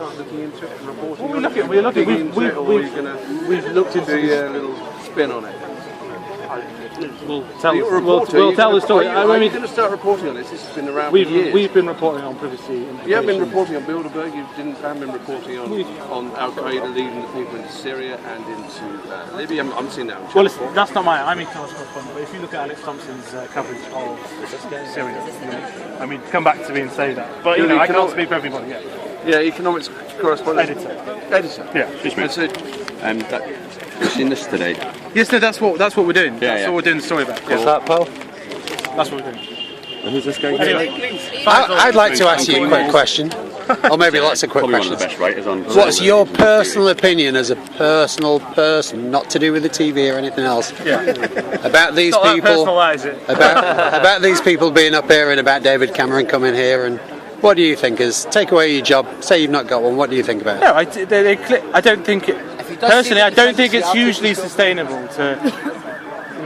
Looking into it and reporting. Well, we've looked into a little spin on it. We'll tell the story. Are you going to start reporting on this? This has been around for years. We've been reporting on privacy. You haven't been reporting on Bilderberg. You haven't been reporting on Al Qaeda leading the people into Syria and into Libya. I'm seeing that. Well, that's not I'm a correspondent. But if you look at Alex Thompson's coverage of Syria, I mean, come back to me and say that. But I can't speak for everybody yet. Yeah, economics correspondent. Editor. Yeah. You've seen this today? Yes, no, that's what we're doing. That's Yeah. what we're doing the story about. What's that, Paul? That's what we're doing. And who's this guy? Anyway, I'd like to ask you a quick question, or maybe lots of quick Probably questions. one of the best writers on. What's your personal opinion as a personal person, not to do with the TV or anything else, about these people? About these people being up here and about David Cameron coming here, and what do you think? Take away your job. Say you've not got one. What do you think about it? No, I don't think it. Personally, I don't think it's hugely sustainable to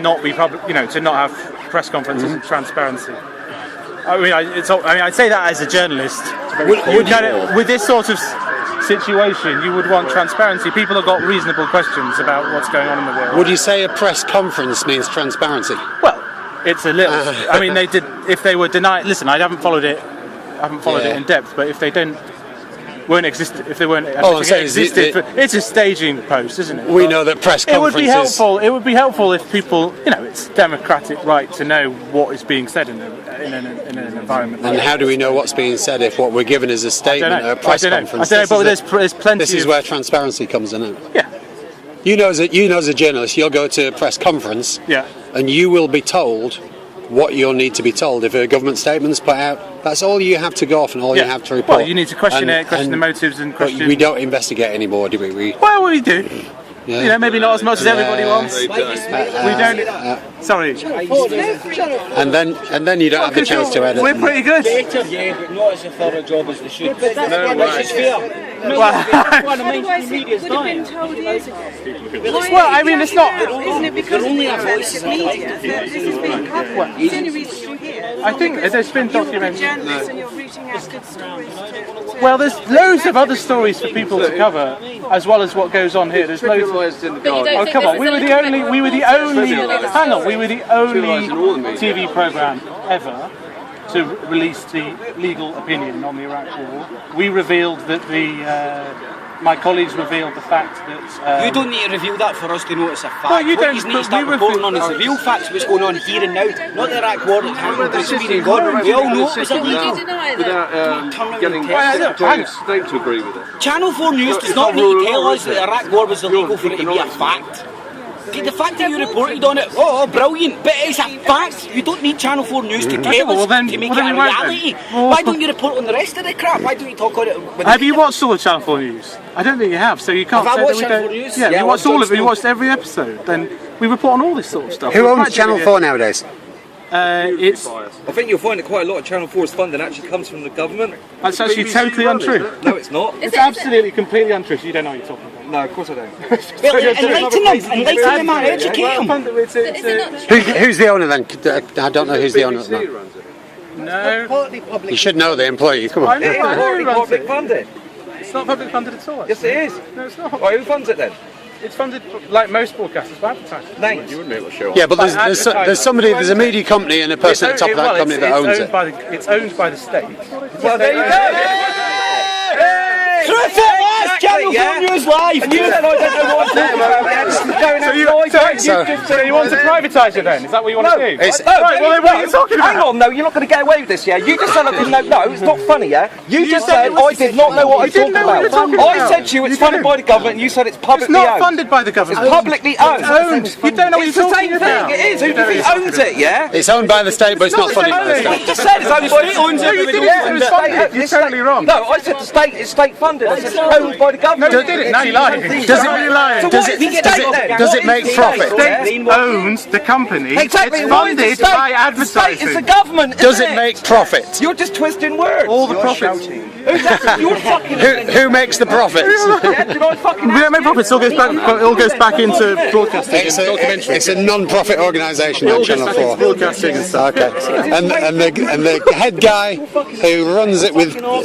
not be public. To not have press conferences and transparency. I mean, I'd say that as a journalist. With this sort of situation, you would want transparency. People have got reasonable questions about what's going on in the world. Would you say a press conference means transparency? Well, it's a little. I mean, they did. If they were denied. Listen, I haven't followed it. It in depth. But if they weren't existed, if they weren't existed, it's a staging post, isn't it? We know that press conferences. It would be helpful if people, it's democratic right to know what is being said in an environment. And how do we know what's being said if what we're given is a statement or a press conference? I don't know, but there's plenty. This is where transparency comes in. Yeah. You know, as a journalist, you'll go to a press conference. Yeah. And you will be told what you'll need to be told. If a government statement's put out, that's all you have to go off and all you have to report. Well, you need to question the motives and question. But we don't investigate anymore, do we? Well, we do. Yeah. Maybe not as much as everybody wants. We don't. Sorry. And then you don't have the chance to edit. We're pretty good. Better, but not as a thorough job as they should. But that's which is fair. Otherwise, it would have been told years ago. Well, I mean, it's not. Isn't it because of the press media that this is being covered? It's the only reason you're here. I think there's been documents. You're journalists and you're rooting out good stories to. Well, there's loads of other stories for people to cover, as well as what goes on here. There's loads. Oh, come on! We were the only. Hang on! We were the only TV program ever to release the legal opinion on the Iraq War. We revealed that my colleagues revealed the fact that... you don't need to reveal that for us to know it's a fact. Well, you don't. What you need to start reporting on is the real facts, what's going on here and now, not the Iraq war that happened this week and gone. We all know it was illegal. Without getting the state to agree with it. Channel 4 News does not need to tell us that the Iraq war was illegal for it to be a fact. The fact that you reported on it, brilliant, but it's a fact. You don't need Channel 4 News to tell us to make it a reality. Why don't you report on the rest of the crap? Why don't you talk on it? Have you watched all of Channel 4 News? I don't think you have, so you can't say that we don't. Channel 4 News? Yeah, you watched all of it. You watched every episode. Then we report on all this sort of stuff. Who owns Channel 4 nowadays? It's. I think you'll find that quite a lot of Channel 4's funding actually comes from the government. That's actually totally untrue. No, it's not. It's absolutely, completely untrue. You don't know what you're talking about. No, of course I don't. Well, enlighten them, educate them. Who's the owner then? I don't know who's the owner. No. You should know the employee. Come on. It's public funded. It's not public funded at all. Yes, it is. No, it's not. Why, who funds it then? It's funded like most broadcasters by advertising. Names. You wouldn't be able to show. Yeah, but there's a media company and a person at the top of that company that owns it. It's owned by the state. Well, there you go. Channel 4 News Live! And you said I don't know what I'm talking about. So you want to privatise it then? Is that what you want to do? Right, well, then what are you talking about? Hang on, no, you're not going to get away with this, yeah? You just said I didn't know. No, it's not funny, yeah? You just said I did not know what I was talking about. I said to you it's funded by the government, and you said it's publicly owned. It's not funded by the government. It's publicly owned. It's owned. You don't know what you're talking about. It is. Who owns it, yeah? It's owned by the state, but it's not funded by the state. You just said it's owned by the state. No, you didn't say it was funded. You're totally wrong. No, I said the state is state funded. I said it's owned by the government. No, you didn't. Now you're lying. Does it make profit? The state owns the company. Exactly. It's funded by advertising. It's the government. Does it make profit? You're just twisting words. All the profits. You're fucking. Who makes the profits? Did I fucking? We don't make profits. It all goes back into broadcasting and documentary. It's a non-profit organisation on Channel 4. Broadcasting and stuff. Okay. And the head guy who runs it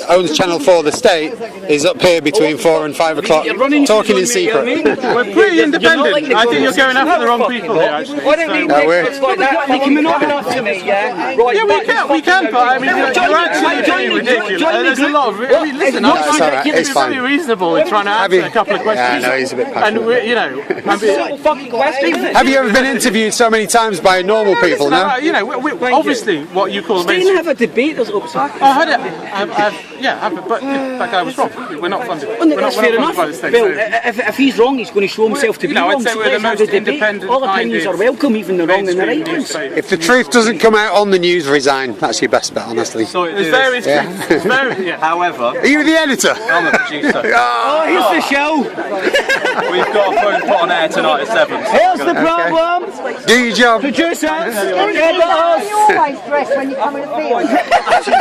owns Channel 4, the state, is up here between 4 and 5 o'clock talking in secret. We're pretty independent. I think you're going after the wrong people here, actually. I don't need experts like that. They can not enough to me, yeah? Right, Yeah, we can, but I mean, you're actually being ridiculous. There's a lot of. I mean, listen, It's fine. very reasonable in trying to answer a couple of questions. Yeah, no, he's a bit And passionate. you know, fucking questions. Have you ever been interviewed so many times by normal people? No. you know, obviously, what you call They didn't have a debate. There's upside. I had it. But that guy was wrong. We're not funded. That's fair enough. By the state, Well, so. if he's wrong, he's going to show himself to be No, I'd wrong. say we're the let's have most debate. independent, All opinions are minded, welcome, even the wrong and the right ones. If the truth doesn't come out on the news, resign. That's your best bet, honestly. There's various things. However, Are you the editor? I'm the producer. Oh, here's the show. We've got a phone put on air tonight at 7. Here's the problem. Do your job. Producers, You always dress when you come in the field.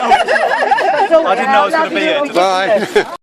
I didn't know I was going to be here today. Bye.